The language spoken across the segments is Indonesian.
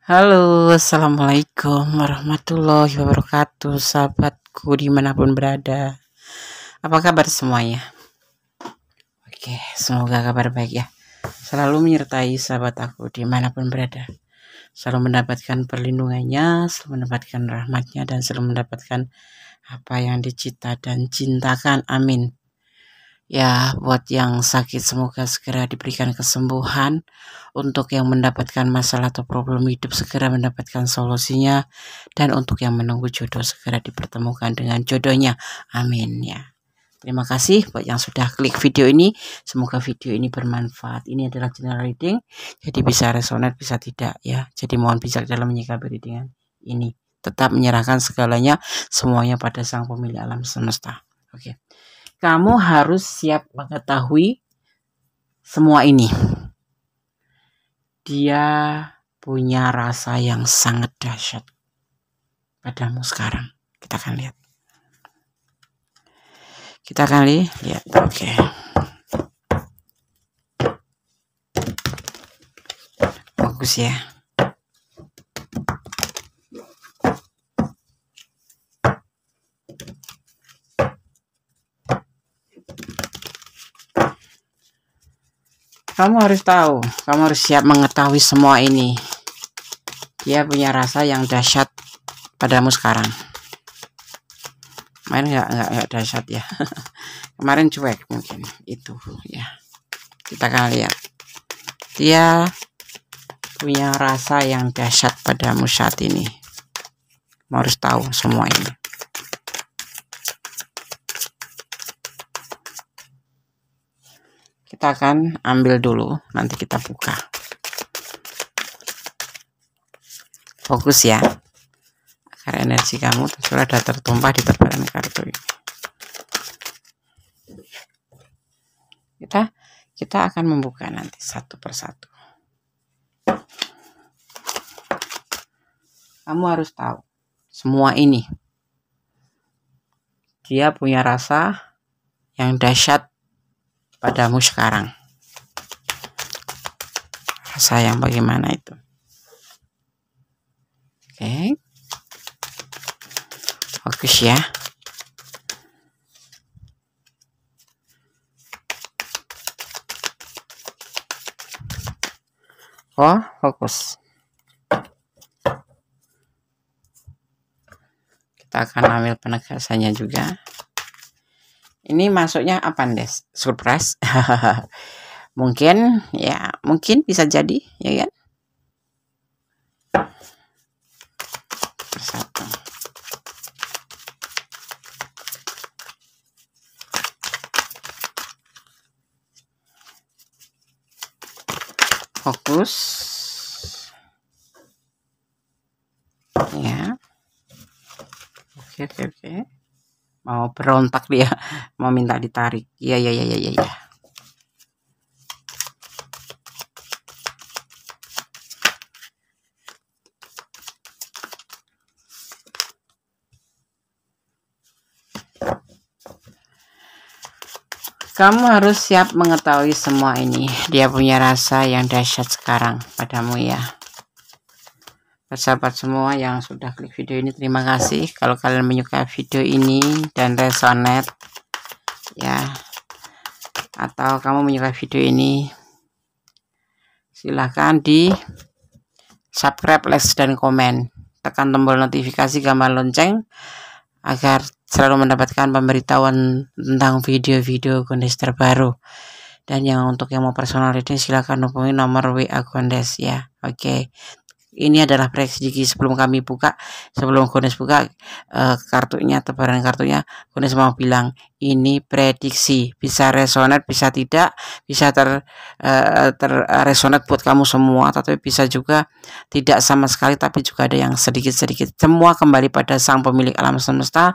Halo, assalamualaikum warahmatullahi wabarakatuh, sahabatku dimanapun berada. Apa kabar semuanya? Oke, semoga kabar baik ya. Selalu menyertai sahabat aku dimanapun berada. Selalu mendapatkan perlindungannya, selalu mendapatkan rahmatnya, dan selalu mendapatkan apa yang dicita dan cintakan. Amin. Ya, buat yang sakit semoga segera diberikan kesembuhan. Untuk yang mendapatkan masalah atau problem hidup segera mendapatkan solusinya. Dan untuk yang menunggu jodoh segera dipertemukan dengan jodohnya. Amin ya. Terima kasih buat yang sudah klik video ini. Semoga video ini bermanfaat. Ini adalah general reading. Jadi bisa resonate, bisa tidak ya. Jadi mohon bijak dalam menyikapi readingan ini. Tetap menyerahkan segalanya semuanya pada Sang Pemilik alam semesta. Oke. Kamu harus siap mengetahui semua ini. Dia punya rasa yang sangat dahsyat padamu sekarang. Kita akan lihat. Lihat. Oke. Bagus ya. Kamu harus tahu, kamu harus siap mengetahui semua ini. Dia punya rasa yang dahsyat padamu sekarang. Kemarin nggak dahsyat ya. Kemarin cuek mungkin itu ya. Kita akan lihat. Dia punya rasa yang dahsyat padamu saat ini. Kamu harus tahu semua ini. Kita akan ambil dulu, nanti kita buka. Fokus ya, karena energi kamu sudah tertumpah di tebaran kartu ini. Kita akan membuka nanti satu persatu. Kamu harus tahu semua ini. Dia punya rasa yang dahsyat padamu sekarang. Rasa yang bagaimana itu? Oke. Fokus ya. Oh, fokus. Kita akan ambil penegasannya juga. Ini masuknya apa, Des? Surprise. Mungkin ya, mungkin bisa jadi ya kan? Persatu. Fokus ya. Oke. Mau berontak dia, mau minta ditarik. Iya. Kamu harus siap mengetahui semua ini. Dia punya rasa yang dahsyat sekarang padamu ya. Sahabat semua yang sudah klik video ini, terima kasih. Kalau kalian menyukai video ini dan resonate ya, atau kamu menyukai video ini, silahkan di subscribe, like, dan komen. Tekan tombol notifikasi gambar lonceng agar selalu mendapatkan pemberitahuan tentang video-video Gondes terbaru. Dan untuk yang mau personal reading silahkan hubungi nomor WA Gondes ya. Oke. Ini adalah prediksi sebelum kami buka, sebelum Gondes buka kartunya, tebaran kartunya. Gondes mau bilang ini prediksi, bisa resonate, bisa tidak, bisa resonate buat kamu semua, tapi bisa juga tidak sama sekali, tapi juga ada yang sedikit-sedikit. Semua kembali pada Sang Pemilik alam semesta,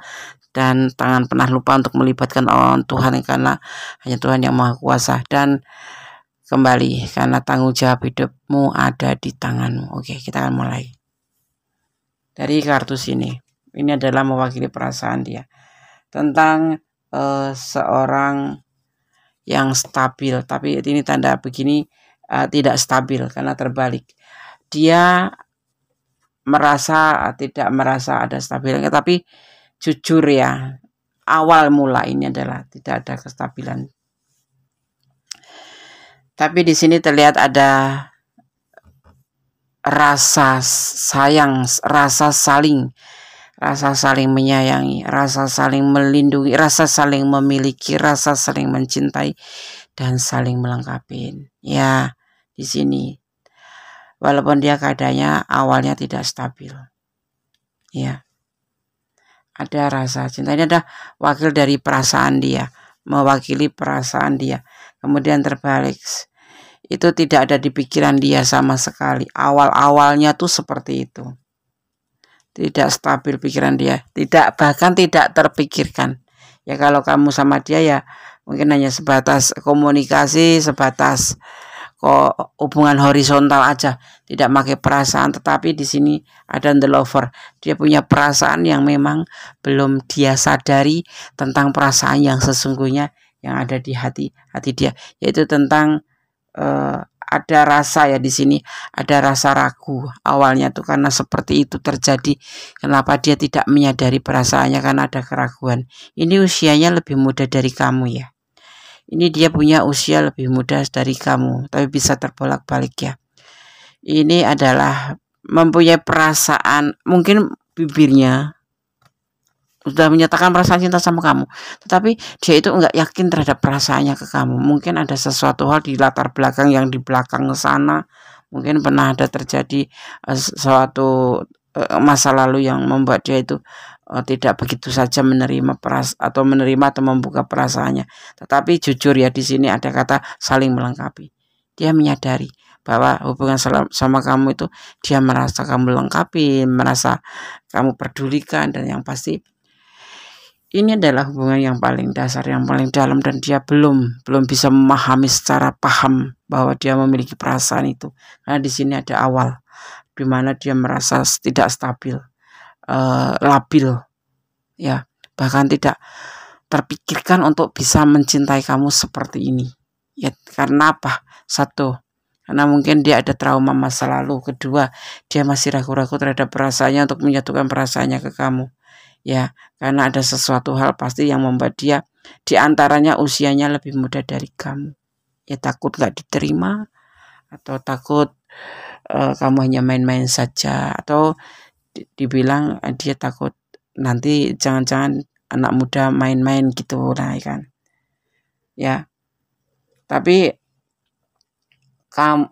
dan tangan pernah lupa untuk melibatkan Tuhan, karena hanya Tuhan yang Maha Kuasa. Dan kembali karena tanggung jawab hidupmu ada di tanganmu. Oke, kita akan mulai dari kartu sini. Ini adalah mewakili perasaan dia tentang seorang yang stabil, tapi ini tanda begini tidak stabil karena terbalik. Dia tidak merasa ada stabilannya, tapi jujur ya, awal mula ini adalah tidak ada kestabilan. Tapi di sini terlihat ada rasa sayang, rasa saling menyayangi, rasa saling melindungi, rasa saling memiliki, rasa saling mencintai, dan saling melengkapi. Ya, di sini walaupun dia keadaannya awalnya tidak stabil, ya, ada rasa cinta. Ini ada wakil dari perasaan dia, mewakili perasaan dia. Kemudian terbalik, itu tidak ada di pikiran dia sama sekali. Awal-awalnya tuh seperti itu, tidak stabil pikiran dia, bahkan tidak terpikirkan. Ya kalau kamu sama dia ya mungkin hanya sebatas komunikasi, sebatas hubungan horizontal aja, tidak pakai perasaan. Tetapi di sini ada the lover, dia punya perasaan yang memang belum dia sadari tentang perasaan yang sesungguhnya yang ada di hati dia, yaitu tentang ada rasa, ya di sini ada rasa ragu awalnya tuh, karena seperti itu terjadi. Kenapa dia tidak menyadari perasaannya? Karena ada keraguan. Ini usianya lebih muda dari kamu ya. Ini dia punya usia lebih muda dari kamu, tapi bisa terbolak-balik ya. Ini adalah mempunyai perasaan, mungkin bibirnya sudah menyatakan perasaan cinta sama kamu, tetapi dia itu enggak yakin terhadap perasaannya ke kamu. Mungkin ada sesuatu hal di latar belakang, yang di belakang sana mungkin pernah ada terjadi suatu masa lalu yang membuat dia itu tidak begitu saja menerima atau membuka perasaannya. Tetapi jujur ya, di sini ada kata saling melengkapi. Dia menyadari bahwa hubungan sama kamu itu dia merasa kamu lengkapi, merasa kamu pedulikan, dan yang pasti ini adalah hubungan yang paling dasar, yang paling dalam, dan dia belum bisa memahami secara paham bahwa dia memiliki perasaan itu. Karena di sini ada awal di mana dia merasa tidak stabil, labil, ya, bahkan tidak terpikirkan untuk bisa mencintai kamu seperti ini. Ya, karena apa? Satu, karena mungkin dia ada trauma masa lalu. Kedua, dia masih ragu-ragu terhadap perasaannya untuk menyatukan perasaannya ke kamu. Ya, karena ada sesuatu hal pasti yang membuat dia, diantaranya usianya lebih muda dari kamu. Ya, takut gak diterima, atau takut kamu hanya main-main saja, atau dibilang dia takut nanti jangan-jangan anak muda main-main gitu, nah kan. Ya, tapi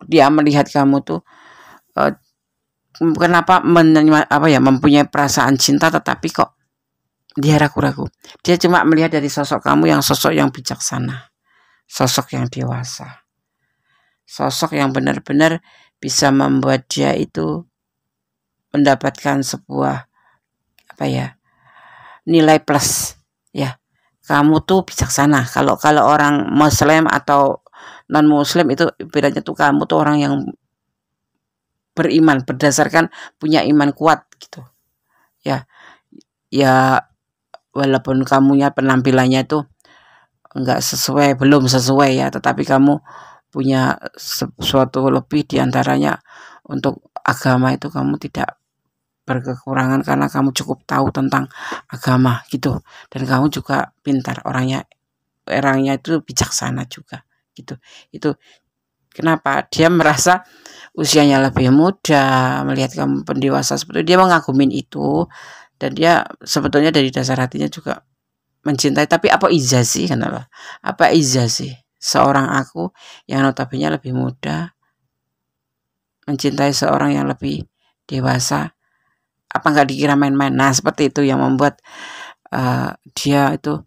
dia melihat kamu tuh kenapa mempunyai perasaan cinta, tetapi kok dia ragu-ragu. Dia cuma melihat dari sosok kamu yang sosok yang bijaksana, sosok yang dewasa, sosok yang benar-benar bisa membuat dia itu mendapatkan sebuah nilai plus, ya. Kamu tuh bijaksana. Kalau orang Muslim atau non Muslim itu bedanya tuh, kamu tuh orang yang beriman berdasarkan punya iman kuat gitu, ya. Ya, walaupun kamunya penampilannya itu belum sesuai ya, tetapi kamu punya sesuatu lebih, diantaranya untuk agama itu kamu tidak berkekurangan, karena kamu cukup tahu tentang agama gitu, dan kamu juga pintar, orangnya itu bijaksana juga gitu. Itu kenapa dia merasa usianya lebih muda, melihat kamu pendewasa seperti itu, dia mengagumin itu, dan dia sebetulnya dari dasar hatinya juga mencintai. Tapi apa iya sih, kenapa? Apa iya sih seorang aku yang notabene lebih muda mencintai seorang yang lebih dewasa? Apa nggak dikira main-main? Nah, seperti itu yang membuat dia itu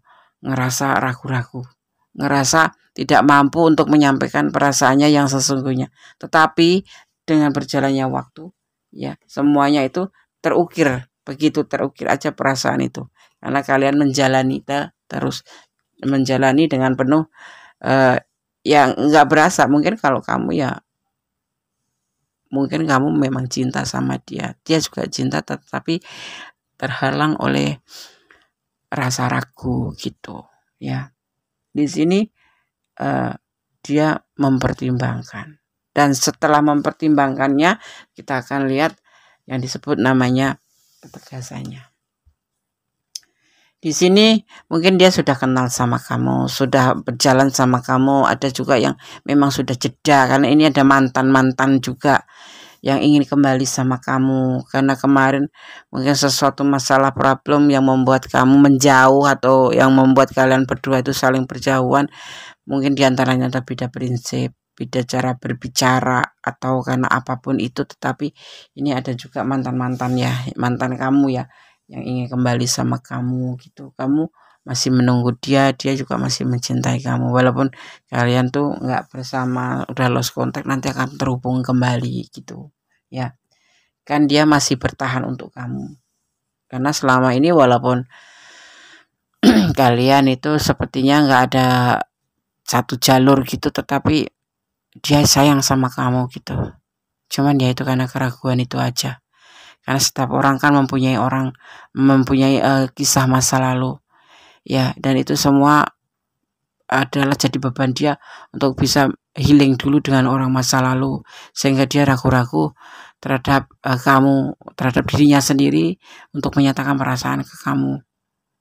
ngerasa ragu-ragu, ngerasa tidak mampu untuk menyampaikan perasaannya yang sesungguhnya. Tetapi dengan berjalannya waktu, ya, semuanya itu terukir, begitu terukir aja perasaan itu, karena kalian menjalani terus menjalani dengan penuh yang nggak berasa. Mungkin kalau kamu ya, mungkin kamu memang cinta sama dia juga cinta, tetapi terhalang oleh rasa ragu gitu, ya. Di sini dia mempertimbangkan, dan setelah mempertimbangkannya kita akan lihat yang disebut namanya ketegasannya. Di sini mungkin dia sudah kenal sama kamu, sudah berjalan sama kamu. Ada juga yang memang sudah jeda, karena ini ada mantan-mantan juga yang ingin kembali sama kamu, karena kemarin mungkin sesuatu masalah problem yang membuat kamu menjauh atau yang membuat kalian berdua itu saling berjauhan. Mungkin diantaranya ada beda prinsip, beda cara berbicara, atau karena apapun itu. Tetapi ini ada juga mantan-mantan ya, mantan kamu ya, yang ingin kembali sama kamu gitu. Kamu masih menunggu dia juga masih mencintai kamu, walaupun kalian tuh nggak bersama, udah lost contact, nanti akan terhubung kembali gitu ya. Kan dia masih bertahan untuk kamu, karena selama ini walaupun kalian itu sepertinya nggak ada satu jalur gitu, tetapi dia sayang sama kamu gitu. Cuman ya itu karena keraguan itu aja. Karena setiap orang kan mempunyai kisah masa lalu ya, dan itu semua adalah jadi beban dia untuk bisa healing dulu dengan orang masa lalu, sehingga dia ragu-ragu terhadap kamu, terhadap dirinya sendiri untuk menyatakan perasaan ke kamu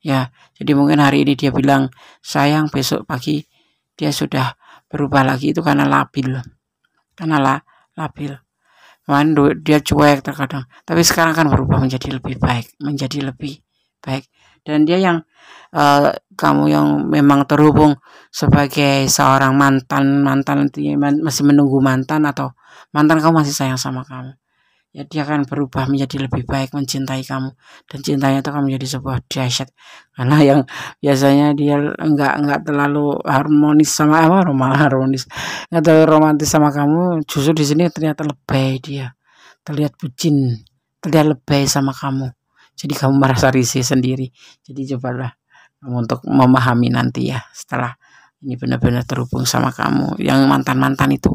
ya. Jadi mungkin hari ini dia bilang sayang, besok pagi dia sudah berubah lagi, itu karena labil, labil. Kemarin dia cuek terkadang, tapi sekarang kan berubah menjadi lebih baik, dan dia yang kamu yang memang terhubung sebagai seorang mantan itu masih menunggu mantan, atau mantan kamu masih sayang sama kamu ya, dia akan berubah menjadi lebih baik, mencintai kamu, dan cintanya itu akan menjadi sebuah dahsyat. Karena yang biasanya dia enggak terlalu harmonis sama nggak terlalu romantis sama kamu, justru di sini ternyata lebay, dia terlihat bucin, terlihat lebay sama kamu. Jadi kamu merasa risih sendiri. Jadi cobalah kamu untuk memahami nanti ya, setelah ini benar-benar terhubung sama kamu yang mantan-mantan itu.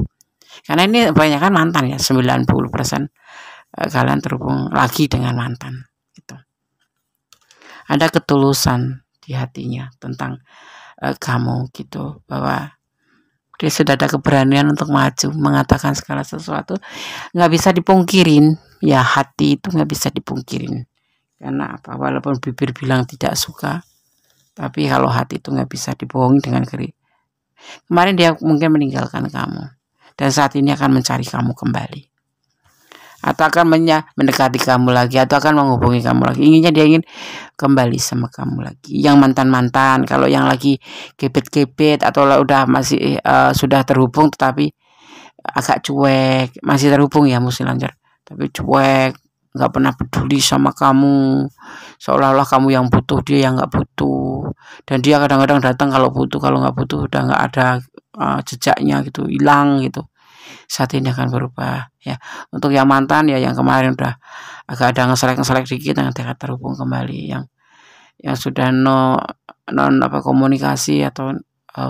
Karena ini kebanyakan mantan ya, 90% kalian terhubung lagi dengan mantan gitu. Ada ketulusan di hatinya tentang kamu gitu, bahwa dia sudah ada keberanian untuk maju mengatakan segala sesuatu. Nggak bisa dipungkirin ya, hati itu nggak bisa dipungkirin. Karena apa? Walaupun bibir bilang tidak suka, tapi kalau hati itu nggak bisa dibohongi dengan kering. Kemarin dia mungkin meninggalkan kamu, dan saat ini akan mencari kamu kembali, atau akan mendekati kamu lagi, atau akan menghubungi kamu lagi. Dia ingin kembali sama kamu lagi. Yang mantan-mantan, kalau yang lagi gebet-gebet atau udah masih sudah terhubung tetapi agak cuek, masih terhubung ya, mesti lancar, tapi cuek, nggak pernah peduli sama kamu, seolah-olah kamu yang butuh, dia yang nggak butuh. Dan dia kadang-kadang datang kalau butuh, kalau nggak butuh udah nggak ada jejaknya gitu, hilang gitu. Saat ini akan berubah ya. Untuk yang mantan ya, yang kemarin udah agak ada ngeselek dikit, nanti akan terhubung kembali. Yang sudah non komunikasi atau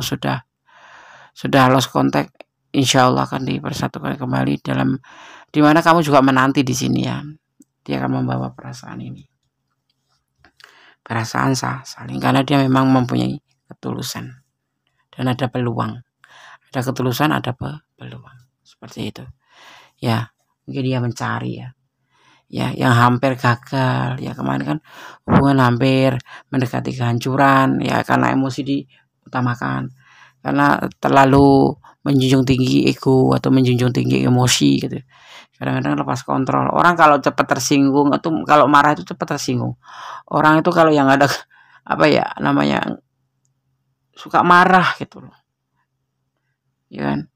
sudah lost contact, insya Allah akan dipersatukan kembali, dalam dimana kamu juga menanti di sini ya. Dia akan membawa perasaan ini, perasaan saling, karena dia memang mempunyai ketulusan dan ada peluang. Ada ketulusan, ada peluang, seperti itu ya. Mungkin dia mencari ya yang hampir gagal ya, kemarin kan hubungan hampir mendekati kehancuran ya, karena emosi diutamakan, karena terlalu menjunjung tinggi ego atau menjunjung tinggi emosi gitu. Kadang-kadang lepas kontrol. Orang kalau cepat tersinggung atau kalau marah itu cepat tersinggung. Orang itu kalau yang ada apa ya namanya, suka marah gitu loh ya kan.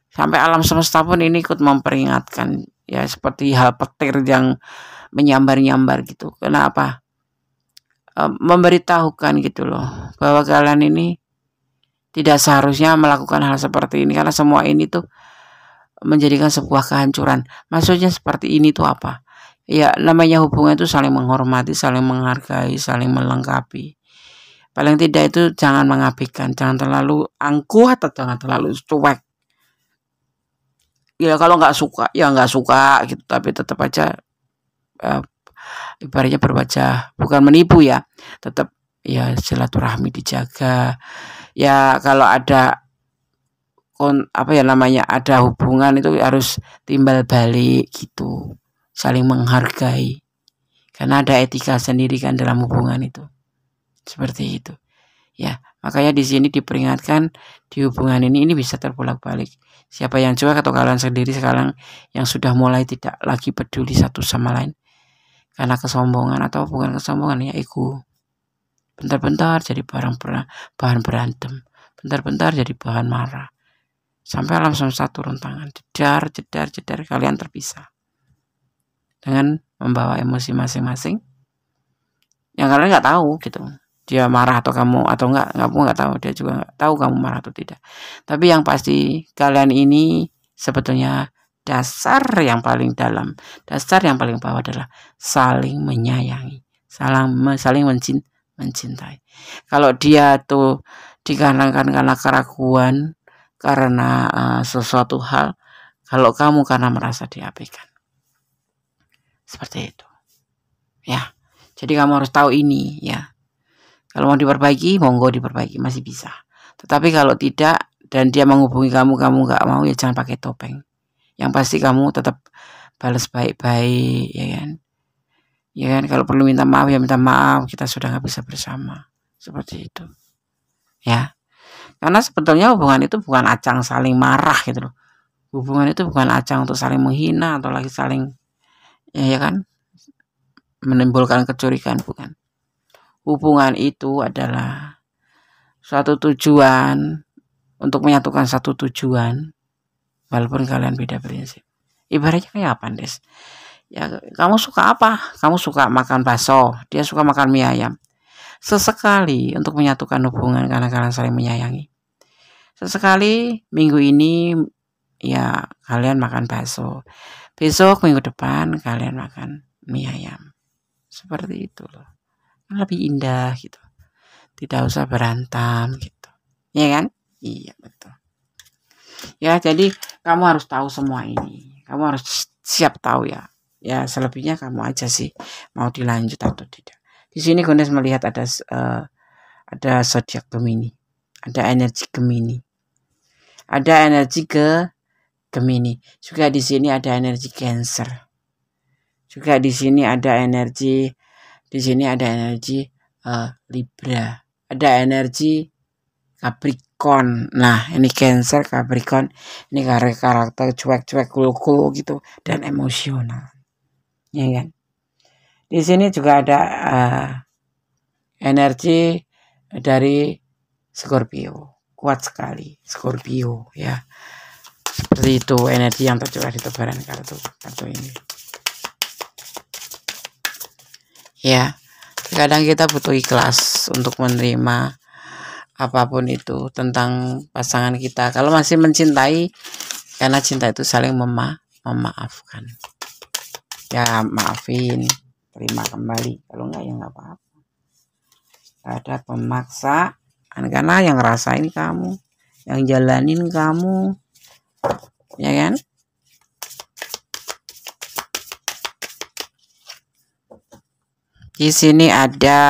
Sampai alam semesta pun ini ikut memperingatkan ya, seperti hal petir yang menyambar-nyambar gitu. Kenapa? Memberitahukan gitu loh, bahwa kalian ini tidak seharusnya melakukan hal seperti ini, karena semua ini tuh menjadikan sebuah kehancuran. Maksudnya seperti ini tuh apa? Ya namanya hubungan itu saling menghormati, saling menghargai, saling melengkapi. Paling tidak itu jangan mengabaikan, jangan terlalu angkuh atau jangan terlalu cuek. Ya kalau nggak suka ya nggak suka gitu, tapi tetap aja ibaratnya berwajah, bukan menipu ya, tetap ya silaturahmi dijaga ya. Kalau ada ada hubungan itu harus timbal balik gitu, saling menghargai. Karena ada etika sendiri kan dalam hubungan itu. Seperti itu. Ya, makanya di sini diperingatkan di hubungan ini bisa terbolak-balik. Siapa yang cuek atau kalian sendiri sekarang yang sudah mulai tidak lagi peduli satu sama lain karena kesombongan atau bukan kesombongan ya ego. Bentar-bentar jadi bahan berantem, bentar-bentar jadi bahan marah. Sampai alam semesta turun tangan, jedar kalian terpisah dengan membawa emosi masing-masing yang kalian nggak tahu gitu. Dia marah atau kamu atau enggak, kamu nggak tahu, dia juga nggak tahu kamu marah atau tidak. Tapi yang pasti kalian ini sebetulnya dasar yang paling dalam, dasar yang paling bawah adalah saling menyayangi, saling mencintai. Kalau dia tuh dikarenakan karena keraguan, karena sesuatu hal, kalau kamu karena merasa diabaikan, seperti itu. Ya, jadi kamu harus tahu ini ya. Kalau mau diperbaiki, monggo diperbaiki, masih bisa. Tetapi kalau tidak dan dia menghubungi kamu nggak mau, ya jangan pakai topeng. Yang pasti kamu tetap balas baik-baik, ya kan? Ya kan, kalau perlu minta maaf ya minta maaf, kita sudah nggak bisa bersama. Seperti itu. Ya. Karena sebetulnya hubungan itu bukan ajang saling marah gitu loh. Hubungan itu bukan ajang untuk saling menghina atau lagi saling ya kan? Menimbulkan kecurigaan, bukan. Hubungan itu adalah suatu tujuan untuk menyatukan satu tujuan walaupun kalian beda prinsip. Ibaratnya kayak apa, Des? Ya, kamu suka apa? Kamu suka makan bakso, dia suka makan mie ayam. Sesekali untuk menyatukan hubungan karena kalian saling menyayangi. Sesekali minggu ini ya kalian makan bakso. Besok minggu depan kalian makan mie ayam. Seperti itu loh. Lebih indah gitu, tidak usah berantem gitu, ya kan? Iya betul ya. Jadi kamu harus tahu semua ini, kamu harus siap tahu ya. Ya selebihnya kamu aja sih mau dilanjut atau tidak. Di sini Gondes melihat ada zodiak Gemini, ada energi Gemini, ada energi Gemini juga. Di sini ada energi Cancer juga. Di sini ada energi Libra, ada energi Capricorn. Nah ini Cancer, Capricorn ini karakter cuek cool gitu dan emosional, ya kan. Di sini juga ada energi dari Scorpio, kuat sekali Scorpio ya. Seperti itu energi yang tercurah di tebaran kartu ini. Ya, kadang kita butuh ikhlas untuk menerima apapun itu tentang pasangan kita. Kalau masih mencintai, karena cinta itu saling memaafkan. Ya maafin, terima kembali. Kalau enggak ya enggak apa-apa. Ada pemaksaan karena yang ngerasain kamu, yang jalanin kamu, ya kan? Di sini ada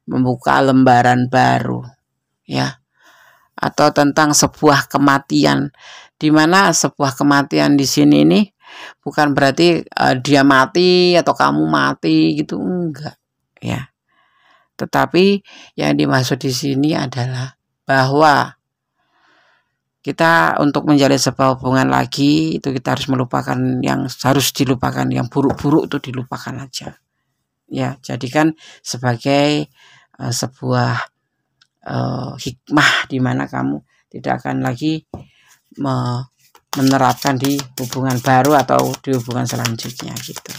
membuka lembaran baru, ya, atau tentang sebuah kematian, di mana sebuah kematian di sini ini bukan berarti dia mati atau kamu mati gitu, enggak, ya. Tetapi yang dimaksud di sini adalah bahwa kita untuk menjalin sebuah hubungan lagi itu kita harus melupakan yang harus dilupakan, yang buruk-buruk itu dilupakan aja. Ya, jadikan sebagai sebuah hikmah di mana kamu tidak akan lagi menerapkan di hubungan baru atau di hubungan selanjutnya gitu.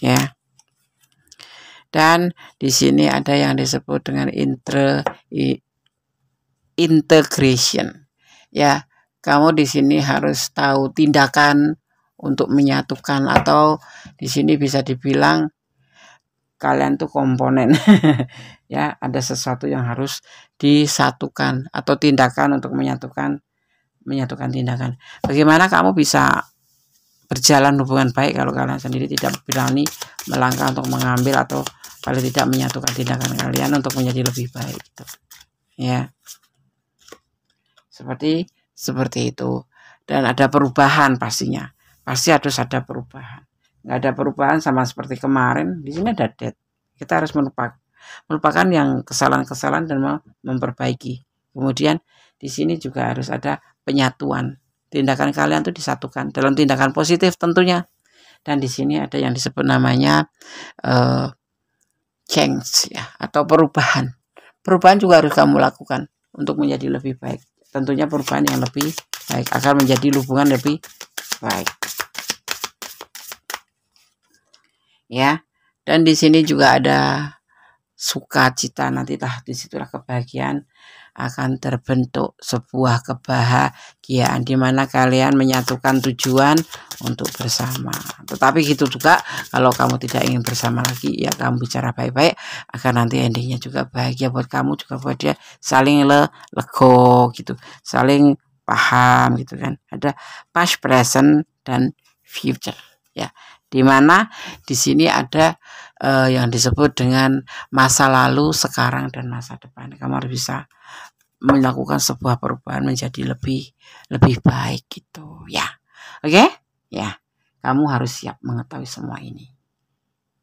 Ya. Dan di sini ada yang disebut dengan integration. Ya, kamu di sini harus tahu tindakan untuk menyatukan, atau di sini bisa dibilang kalian tuh komponen. Ya, ada sesuatu yang harus disatukan atau tindakan untuk menyatukan tindakan. Bagaimana kamu bisa berjalan hubungan baik kalau kalian sendiri tidak berani melangkah untuk mengambil atau paling tidak menyatukan tindakan kalian untuk menjadi lebih baik gitu. Ya. Seperti itu. Dan ada perubahan pastinya. pasti harus ada perubahan. Nggak ada perubahan sama seperti kemarin, di sini ada dead. Kita harus melupakan yang kesalahan-kesalahan dan memperbaiki. Kemudian di sini juga harus ada penyatuan. Tindakan kalian itu disatukan dalam tindakan positif tentunya. Dan di sini ada yang disebut namanya change ya, atau perubahan. Perubahan juga harus kamu lakukan untuk menjadi lebih baik. Tentunya perubahan yang lebih baik agar menjadi hubungan lebih baik. Ya. Dan di sini juga ada sukacita, nantilah disitulah kebahagiaan akan terbentuk sebuah kebahagiaan di mana kalian menyatukan tujuan untuk bersama. Tetapi gitu juga kalau kamu tidak ingin bersama lagi, ya kamu bicara baik-baik agar nanti endingnya juga bahagia buat kamu juga buat dia, saling lego gitu, saling paham gitu kan. Ada past, present, dan future ya. Dimana di sini ada yang disebut dengan masa lalu, sekarang, dan masa depan. Kamu harus bisa melakukan sebuah perubahan menjadi lebih baik gitu ya. Oke? Ya. Kamu harus siap mengetahui semua ini.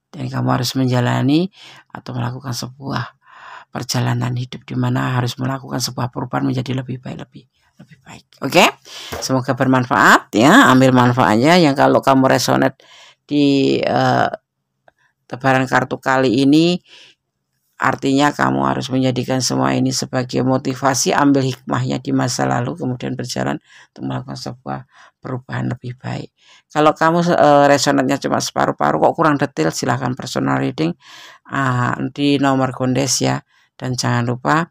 Dan kamu harus menjalani atau melakukan sebuah perjalanan hidup di mana harus melakukan sebuah perubahan menjadi lebih baik, lebih baik. Oke? Semoga bermanfaat ya. Ambil manfaatnya. Yang kalau kamu resonate di tebaran kartu kali ini, artinya kamu harus menjadikan semua ini sebagai motivasi, ambil hikmahnya di masa lalu, kemudian berjalan untuk melakukan sebuah perubahan lebih baik. Kalau kamu resonannya cuma separuh-paruh, kok kurang detail, silahkan personal reading di nomor Gondes ya. Dan jangan lupa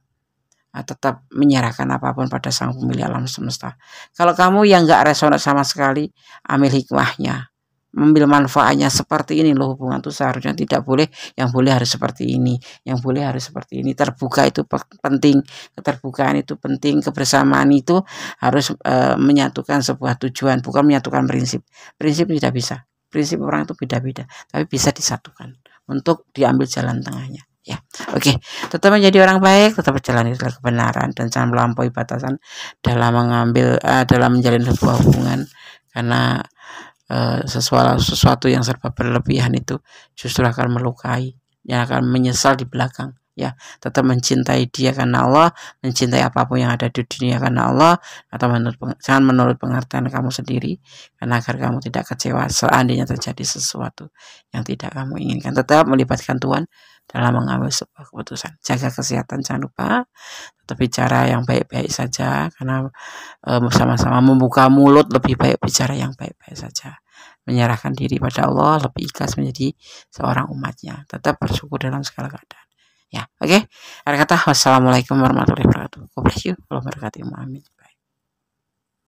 tetap menyerahkan apapun pada Sang Pemilik alam semesta. Kalau kamu yang nggak resonat sama sekali, ambil hikmahnya, ambil manfaatnya. Seperti ini loh hubungan tuh seharusnya tidak boleh, yang boleh harus seperti ini, yang boleh harus seperti ini. Terbuka itu penting, keterbukaan itu penting, kebersamaan itu harus menyatukan sebuah tujuan, bukan menyatukan prinsip. Prinsip tidak bisa, prinsip orang itu beda-beda, tapi bisa disatukan untuk diambil jalan tengahnya ya. Oke, tetap menjadi orang baik, tetap berjalan adalah kebenaran, dan jangan melampaui batasan dalam dalam menjalin sebuah hubungan, karena sesuatu yang serba berlebihan itu justru akan melukai, yang akan menyesal di belakang ya. Tetap mencintai dia karena Allah, mencintai apapun yang ada di dunia karena Allah, atau jangan menurut pengertian kamu sendiri, karena agar kamu tidak kecewa seandainya terjadi sesuatu yang tidak kamu inginkan. Tetap melibatkan Tuhan dalam mengambil sebuah keputusan. Jaga kesehatan, jangan lupa tetap bicara yang baik-baik saja, karena sama-sama membuka mulut lebih baik bicara yang baik-baik saja. Menyerahkan diri pada Allah, lebih ikhlas menjadi seorang umatnya. Tetap bersyukur dalam segala keadaan ya. Oke, akhir kata, wassalamualaikum warahmatullahi wabarakatuh. God bless you. Amin.